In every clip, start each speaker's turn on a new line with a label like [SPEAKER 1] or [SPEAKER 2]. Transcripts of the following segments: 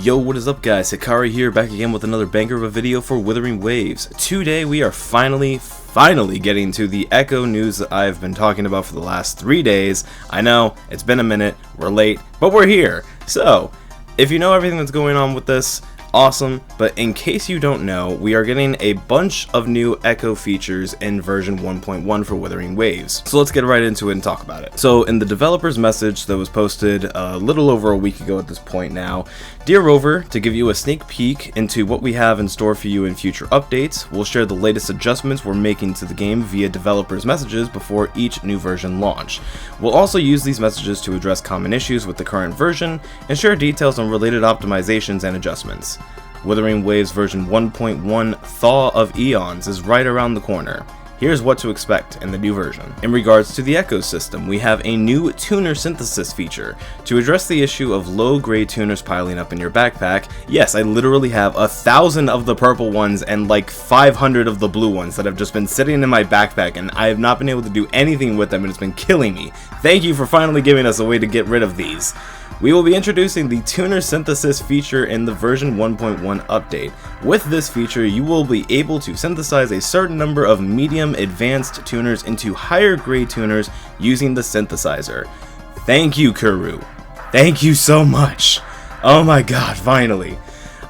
[SPEAKER 1] Yo, what is up guys, Hikari here, back again with another banger of a video for Wuthering Waves. Today we are finally getting to the Echo news that I've been talking about for the last 3 days. I know, it's been a minute, we're late, but we're here. So, if you know everything that's going on with this, awesome, but in case you don't know, we are getting a bunch of new Echo features in version 1.1 for Wuthering Waves. So let's get right into it and talk about it. So in the developer's message that was posted a little over a week ago at this point now, Dear Rover, to give you a sneak peek into what we have in store for you in future updates, we'll share the latest adjustments we're making to the game via developers' messages before each new version launch. We'll also use these messages to address common issues with the current version and share details on related optimizations and adjustments. Wuthering Waves version 1.1 Thaw of Eons is right around the corner. Here's what to expect in the new version. In regards to the Echo system, we have a new tuner synthesis feature to address the issue of low-grade tuners piling up in your backpack. Yes, I literally have 1,000 of the purple ones and like 500 of the blue ones that have just been sitting in my backpack, and I have not been able to do anything with them, and it's been killing me. Thank you for finally giving us a way to get rid of these. We will be introducing the tuner synthesis feature in the version 1.1 update. With this feature, you will be able to synthesize a certain number of medium advanced tuners into higher grade tuners using the synthesizer. Thank you, Kuru. Thank you so much. Oh my god, finally.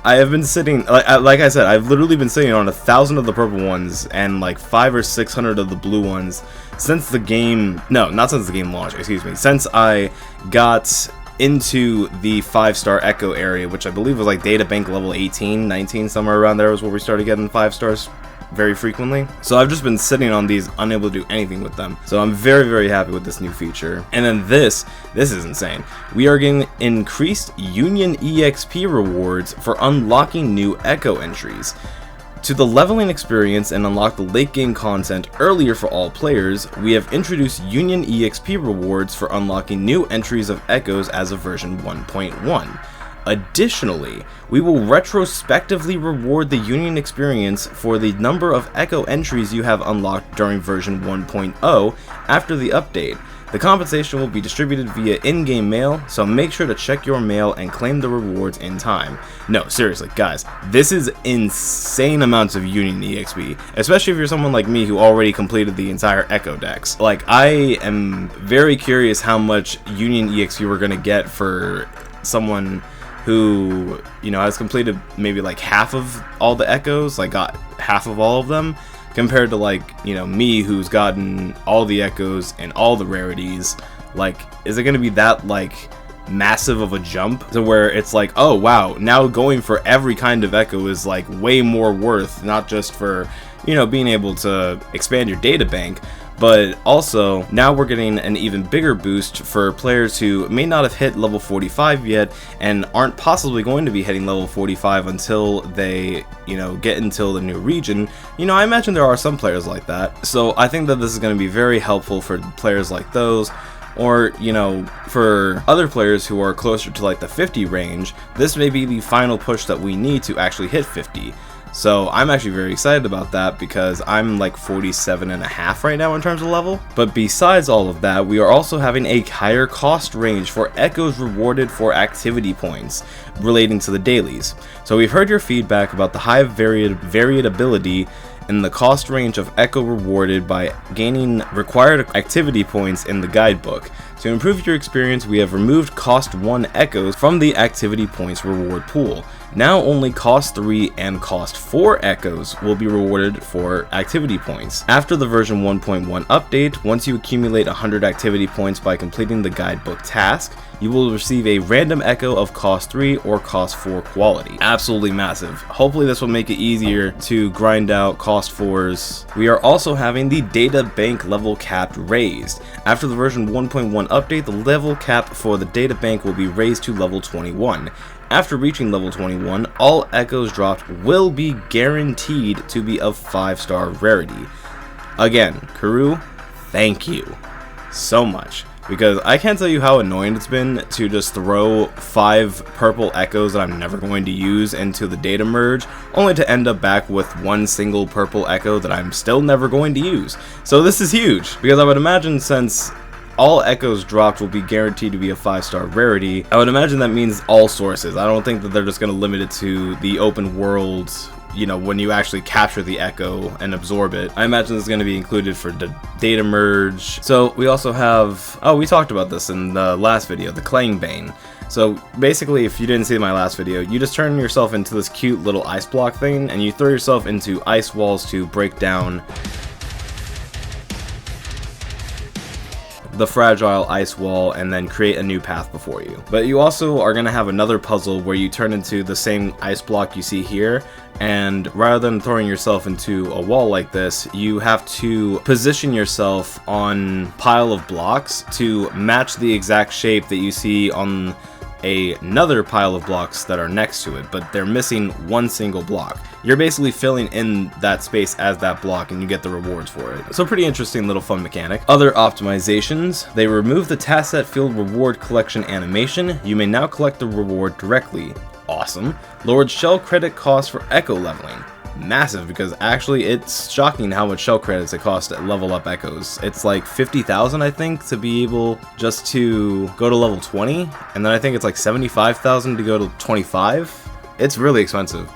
[SPEAKER 1] I have been sitting, like I said, I've literally been sitting on 1,000 of the purple ones and like 500 or 600 of the blue ones since the game, no, not since the game launched, excuse me, since I got into the 5-star Echo area, which I believe was like databank level 18, 19, somewhere around there was where we started getting 5 stars very frequently. So I've just been sitting on these, unable to do anything with them. So I'm very happy with this new feature. And then this is insane. We are getting increased Union EXP rewards for unlocking new Echo entries. To the leveling experience and unlock the late game content earlier for all players, we have introduced Union EXP rewards for unlocking new entries of Echoes as of version 1.1. Additionally, we will retrospectively reward the Union experience for the number of Echo entries you have unlocked during version 1.0 after the update. The compensation will be distributed via in-game mail, so make sure to check your mail and claim the rewards in time. No, seriously, guys, this is insane amounts of Union EXP, especially if you're someone like me who already completed the entire Echo decks. Like, I am very curious how much Union EXP we're gonna get for someone who, you know, has completed maybe like half of all the Echoes, like got half of all of them, compared to, like, you know, me who's gotten all the Echoes and all the rarities. Like, is it going to be that, like, massive of a jump to where it's like, oh wow, now going for every kind of Echo is like way more worth, not just for, you know, being able to expand your data bank, but also now we're getting an even bigger boost for players who may not have hit level 45 yet and aren't possibly going to be hitting level 45 until they, you know, get into the new region. You know, I imagine there are some players like that, so I think that this is going to be very helpful for players like those. Or, you know, for other players who are closer to like the 50 range, this may be the final push that we need to actually hit 50. So I'm actually very excited about that because I'm like 47.5 right now in terms of level. But besides all of that, we are also having a higher cost range for Echoes rewarded for activity points relating to the dailies. So we've heard your feedback about the high variability in the cost range of Echo rewarded by gaining required activity points in the guidebook. To improve your experience, we have removed cost 1 Echoes from the activity points reward pool. Now only cost 3 and cost 4 Echoes will be rewarded for activity points. After the version 1.1 update, once you accumulate 100 activity points by completing the guidebook task, you will receive a random Echo of cost 3 or cost 4 quality. Absolutely massive. Hopefully this will make it easier to grind out cost 4s. We are also having the data bank level cap raised. After the version 1.1 update, the level cap for the data bank will be raised to level 21. After reaching level 21, all Echoes dropped will be guaranteed to be of 5-star rarity. Again, Kuru, thank you so much, because I can't tell you how annoying it's been to just throw 5 purple Echoes that I'm never going to use into the data merge, only to end up back with one single purple Echo that I'm still never going to use. So this is huge, because I would imagine since all echoes dropped will be guaranteed to be a 5-star rarity. I would imagine that means all sources. I don't think that they're just going to limit it to the open world, you know, when you actually capture the echo and absorb it. I imagine it's going to be included for the data merge. So we also have, oh, we talked about this in the last video, the Clangbane. So basically, if you didn't see my last video, you just turn yourself into this cute little ice block thing, and you throw yourself into ice walls to break down the fragile ice wall and then create a new path before you. But you also are going to have another puzzle where you turn into the same ice block you see here, and rather than throwing yourself into a wall like this, you have to position yourself on pile of blocks to match the exact shape that you see on another pile of blocks that are next to it, but they're missing one single block. You're basically filling in that space as that block, and you get the rewards for it. So pretty interesting little fun mechanic. Other optimizations, they remove the task set field reward collection animation. You may now collect the reward directly. Awesome. Lowered shell credit cost for echo leveling. Massive, because actually it's shocking how much shell credits it costs to level up echoes. It's like 50,000, I think, to be able just to go to level 20, and then I think it's like 75,000 to go to 25. It's really expensive.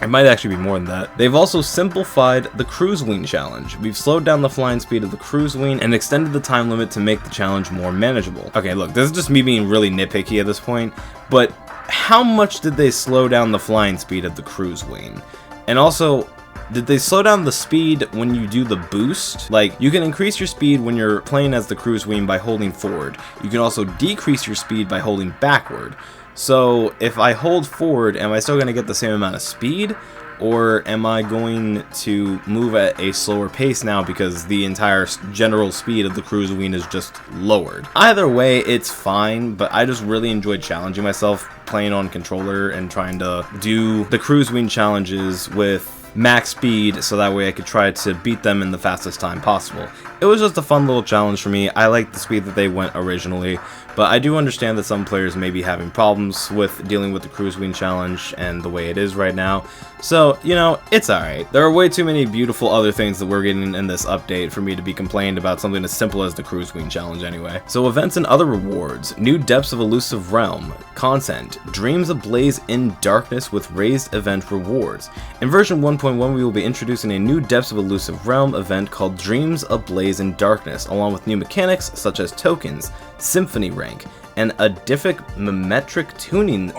[SPEAKER 1] It might actually be more than that. They've also simplified the cruise wing challenge. We've slowed down the flying speed of the cruise wing and extended the time limit to make the challenge more manageable. Okay, look, this is just me being really nitpicky at this point, but how much did they slow down the flying speed of the cruise wing? And also, did they slow down the speed when you do the boost? Like, you can increase your speed when you're playing as the cruise wing by holding forward. You can also decrease your speed by holding backward. So, if I hold forward, am I still going to get the same amount of speed? Or am I going to move at a slower pace now because the entire general speed of the cruise wing is just lowered? Either way, it's fine, but I just really enjoyed challenging myself playing on controller and trying to do the cruise wing challenges with max speed so that way I could try to beat them in the fastest time possible. It was just a fun little challenge for me. I like the speed that they went originally, but I do understand that some players may be having problems with dealing with the cruise wing challenge and the way it is right now. So, you know, it's alright. There are way too many beautiful other things that we're getting in this update for me to be complained about something as simple as the cruise wing challenge anyway. So events and other rewards, new depths of elusive realm, content, dreams ablaze in darkness with raised event rewards. In version 1.1 we will be introducing a new depths of elusive realm event called Dreams Ablaze in Darkness, along with new mechanics such as tokens, symphony rank, and a diffic mimetic tuning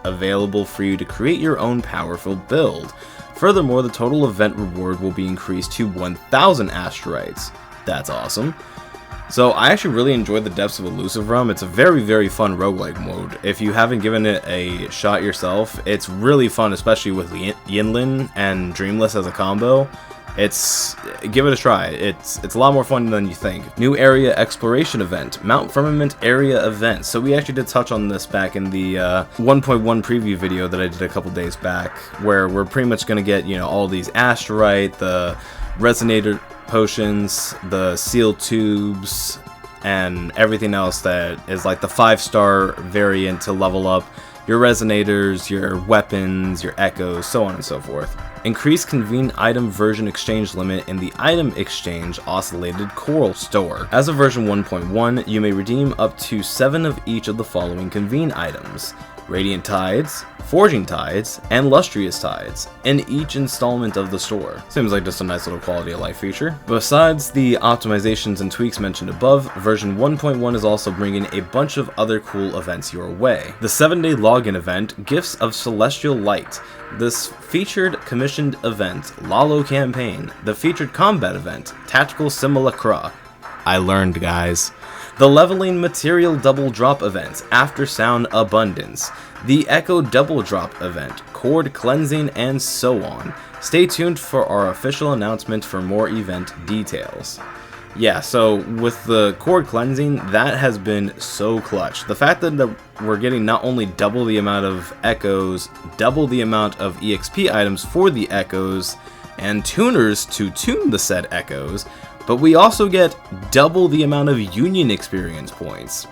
[SPEAKER 1] available for you to create your own powerful build. Furthermore, the total event reward will be increased to 1,000 asteroids. That's awesome. So I actually really enjoyed the Depths of Elusive Realm. It's a very, very fun roguelike mode. If you haven't given it a shot yourself, it's really fun, especially with Yinlin and Dreamless as a combo. Give it a try. It's a lot more fun than you think. New area exploration event, Mount Firmament area event. So we actually did touch on this back in the 1.1 preview video that I did a couple days back, where we're pretty much going to get, you know, all these asterite, the resonator potions, the seal tubes, and everything else that is like the 5-star variant to level up your resonators, your weapons, your echoes, so on and so forth. Increase convene item version exchange limit in the item exchange oscillated coral store. As of version 1.1, you may redeem up to 7 of each of the following convene items: Radiant Tides, Forging Tides, and Lustrous Tides, in each installment of the store. Seems like just a nice little quality of life feature. Besides the optimizations and tweaks mentioned above, version 1.1 is also bringing a bunch of other cool events your way. The 7-day login event, Gifts of Celestial Light. This featured commissioned event, Lalo Campaign. The featured combat event, Tactical Simulacra. I learned, guys. The leveling material double drop event, After Sound Abundance, the Echo double drop event, Chord Cleansing, and so on. Stay tuned for our official announcement for more event details. Yeah, so with the Chord Cleansing, that has been so clutch. The fact that we're getting not only double the amount of echoes, double the amount of EXP items for the echoes, and tuners to tune the said echoes, but we also get double the amount of union experience points,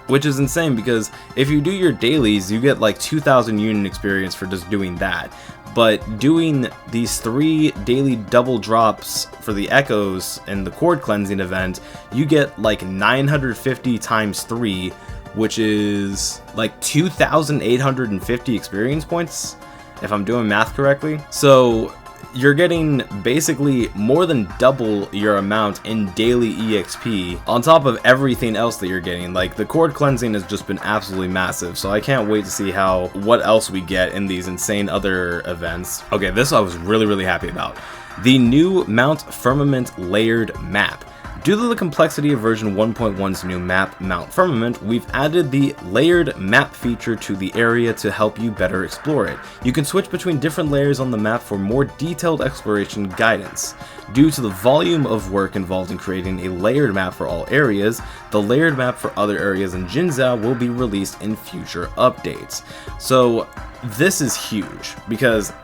[SPEAKER 1] which is insane because if you do your dailies, you get like 2,000 union experience for just doing that. but doing these 3 daily double drops for the echoes and the cord cleansing event, you get like 950 times 3, which is like 2,850 experience points, if I'm doing math correctly. So you're getting basically more than double your amount in daily EXP on top of everything else that you're getting. Like, the cord cleansing has just been absolutely massive, so I can't wait to see what else we get in these insane other events. Okay, this I was really happy about. The new Mount Firmament layered map. Due to the complexity of version 1.1's new map, Mount Firmament, we've added the layered map feature to the area to help you better explore it. You can switch between different layers on the map for more detailed exploration guidance. Due to the volume of work involved in creating a layered map for all areas, the layered map for other areas in Jinhzou will be released in future updates. So this is huge because,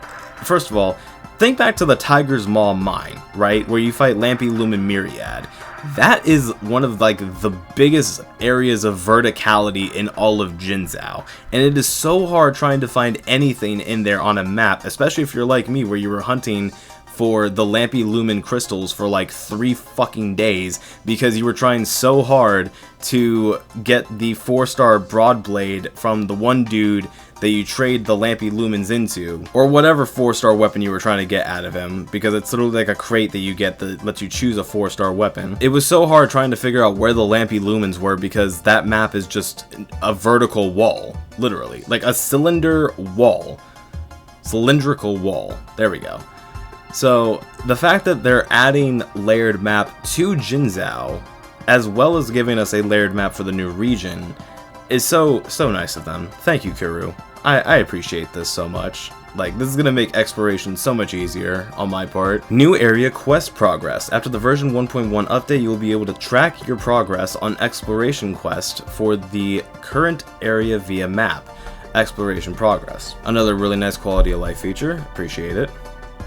[SPEAKER 1] first of all, think back to the Tiger's Maw mine, right, where you fight Lampy Lumen Myriad. That is one of like the biggest areas of verticality in all of Jinhzou, and it is so hard trying to find anything in there on a map, especially if you're like me where you were hunting for the Lampy Lumen crystals for like 3 fucking days because you were trying so hard to get the 4-star Broadblade from the one dude that you trade the Lampy Lumens into, or whatever 4-star weapon you were trying to get out of him, because it's literally like a crate that you get that lets you choose a 4-star weapon. It was so hard trying to figure out where the Lampy Lumens were because that map is just a vertical wall, literally, like a cylindrical wall. There we go. So the fact that they're adding layered map to Jinhzou, as well as giving us a layered map for the new region, is so nice of them. Thank you, Kuru. I appreciate this so much. Like, this is gonna make exploration so much easier on my part. New area quest progress. After the version 1.1 update, you will be able to track your progress on exploration quest for the current area via map. Exploration progress. Another really nice quality of life feature. Appreciate it.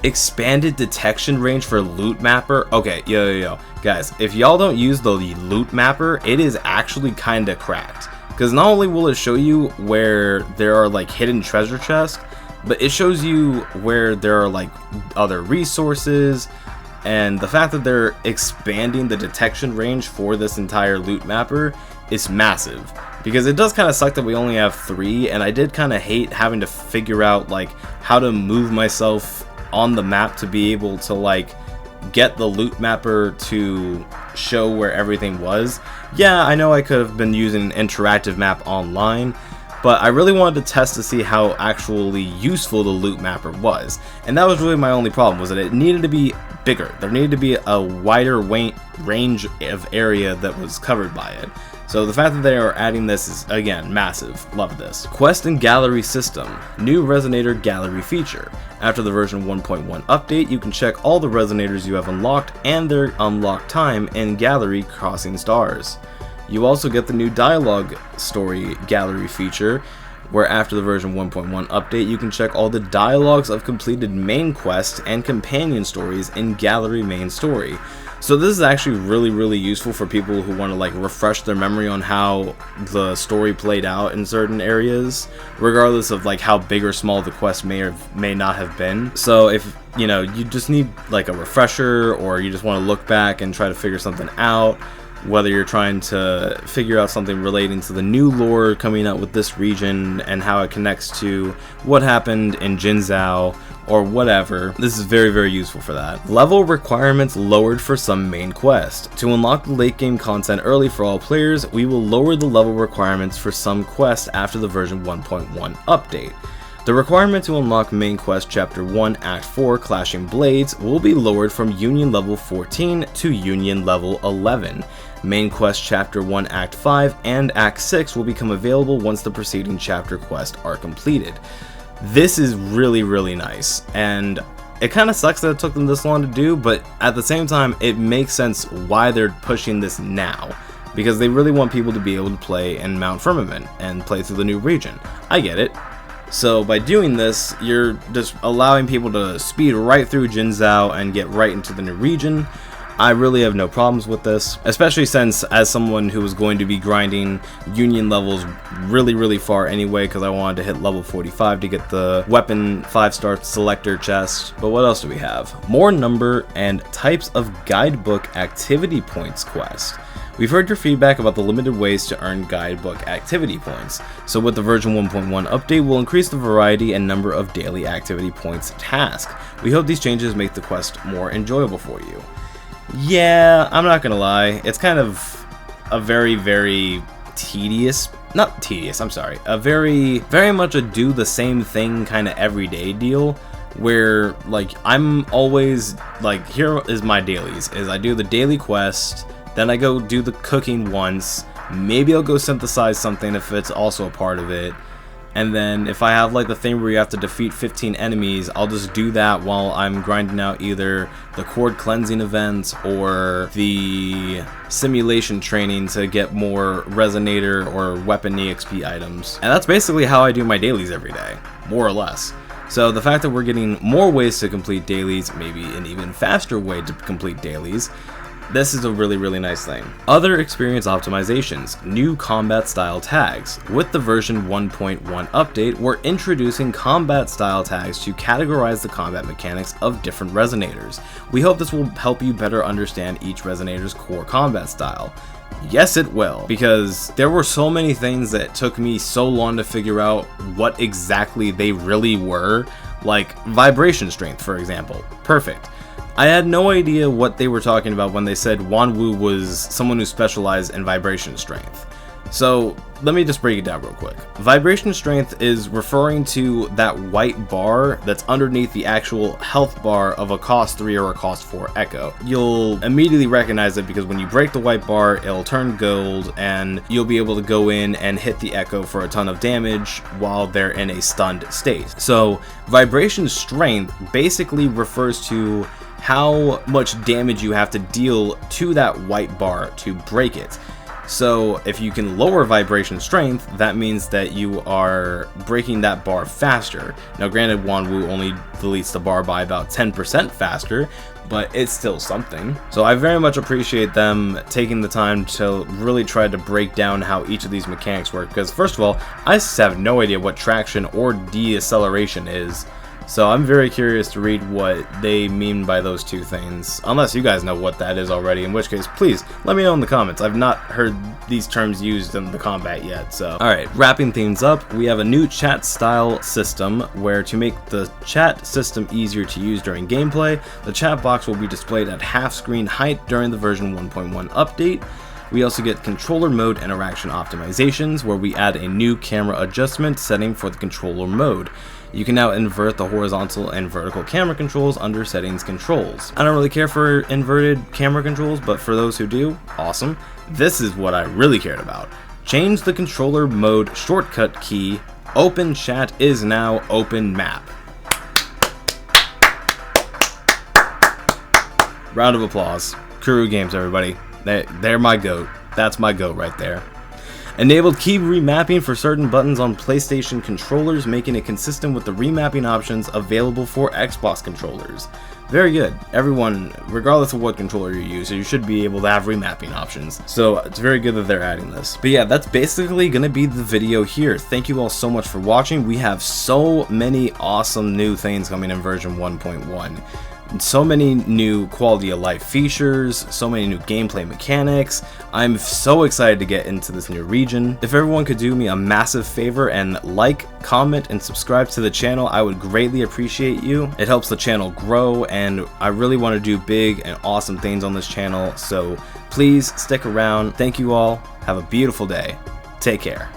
[SPEAKER 1] Expanded detection range for loot mapper. Okay, yo. Guys, if y'all don't use the loot mapper, it is actually kinda cracked. Because not only will it show you where there are like hidden treasure chests, but it shows you where there are like other resources, and the fact that they're expanding the detection range for this entire loot mapper is massive. Because it does kind of suck that we only have 3, and I did kind of hate having to figure out like how to move myself on the map to be able to like get the loot mapper to show where everything was. Yeah, I know I could have been using an interactive map online, but I really wanted to test to see how actually useful the loot mapper was. And that was really my only problem, was that it needed to be bigger. There needed to be a wider range of area that was covered by it. So the fact that they are adding this is, again, massive. Love this. Quest and Gallery System. New Resonator Gallery feature. After the version 1.1 update, you can check all the resonators you have unlocked and their unlocked time in Gallery Crossing Stars. You also get the new Dialogue Story Gallery feature, where after the version 1.1 update, you can check all the dialogues of completed main quests and companion stories in Gallery Main Story. So this is actually really useful for people who want to like refresh their memory on how the story played out in certain areas, regardless of like how big or small the quest may or may not have been. So if you know you just need like a refresher, or you just want to look back and try to figure something out, whether you're trying to figure out something relating to the new lore coming out with this region and how it connects to what happened in Jinhzou or whatever, this is very useful for that. Level requirements lowered for some main quests. To unlock the late game content early for all players, we will lower the level requirements for some quests after the version 1.1 update. The requirement to unlock main quest chapter 1 act 4 Clashing Blades will be lowered from Union level 14 to Union level 11. Main quest chapter 1 act 5 and act 6 will become available once the preceding chapter quests are completed. This is really nice, and it kind of sucks that it took them this long to do, but at the same time it makes sense why they're pushing this now, because they really want people to be able to play in Mount Firmament and play through the new region. I get it. So by doing this, you're just allowing people to speed right through Jinhzou and get right into the new region. I really have no problems with this, especially since as someone who was going to be grinding union levels really far anyway, because I wanted to hit level 45 to get the weapon 5-star selector chest. But what else do we have? More number and types of guidebook activity points quest. We've heard your feedback about the limited ways to earn guidebook activity points, so with the version 1.1 update, we'll increase the variety and number of daily activity points task. We hope these changes make the quest more enjoyable for you. Yeah, I'm not gonna lie, it's kind of a very tedious, not tedious, I'm sorry, a very much a do the same thing kind of everyday deal, where like I'm always like, here is my dailies, is I do the daily quest, then I go do the cooking once, maybe I'll go synthesize something if it's also a part of it, and then if I have like the thing where you have to defeat 15 enemies, I'll just do that while I'm grinding out either the cord cleansing events or the simulation training to get more resonator or weapon EXP items. And that's basically how I do my dailies every day, more or less. So the fact that we're getting more ways to complete dailies, maybe an even faster way to complete dailies, this is a really nice thing. Other experience optimizations, new combat style tags. With the version 1.1 update, we're introducing combat style tags to categorize the combat mechanics of different resonators. We hope this will help you better understand each resonator's core combat style. Yes, it will, because there were so many things that took me so long to figure out what exactly they really were, like vibration strength, for example. Perfect. I had no idea what they were talking about when they said Wanwu was someone who specialized in vibration strength. So let me just break it down real quick. Vibration strength is referring to that white bar that's underneath the actual health bar of a cost 3 or a cost 4 echo. You'll immediately recognize it because when you break the white bar, it'll turn gold and you'll be able to go in and hit the echo for a ton of damage while they're in a stunned state. So vibration strength basically refers to how much damage you have to deal to that white bar to break it. So if you can lower vibration strength, that means that you are breaking that bar faster. Now granted, Wanwu only deletes the bar by about 10% faster, but it's still something. So I very much appreciate them taking the time to really try to break down how each of these mechanics work, because first of all, I just have no idea what traction or deceleration is. So I'm very curious to read what they mean by those two things, unless you guys know what that is already, in which case, please let me know in the comments. I've not heard these terms used in the combat yet, so. Alright, wrapping things up, we have a new chat style system, where to make the chat system easier to use during gameplay, the chat box will be displayed at half screen height during the version 1.1 update. We also get controller mode interaction optimizations, where we add a new camera adjustment setting for the controller mode. You can now invert the horizontal and vertical camera controls under settings controls. I don't really care for inverted camera controls, but for those who do, awesome. This is what I really cared about. Change the controller mode shortcut key. Open chat is now open map. Round of applause. Kuru Games, everybody. They're my GOAT. That's my GOAT right there. Enabled key remapping for certain buttons on PlayStation controllers, making it consistent with the remapping options available for Xbox controllers. Very good. Everyone, regardless of what controller you use, you should be able to have remapping options. So it's very good that they're adding this. But yeah, that's basically going to be the video here. Thank you all so much for watching. We have so many awesome new things coming in version 1.1. So many new quality of life features, so many new gameplay mechanics. I'm so excited to get into this new region. If everyone could do me a massive favor and like, comment, and subscribe to the channel, I would greatly appreciate you. It helps the channel grow, and I really want to do big and awesome things on this channel, so please stick around. Thank you all. Have a beautiful day. Take care.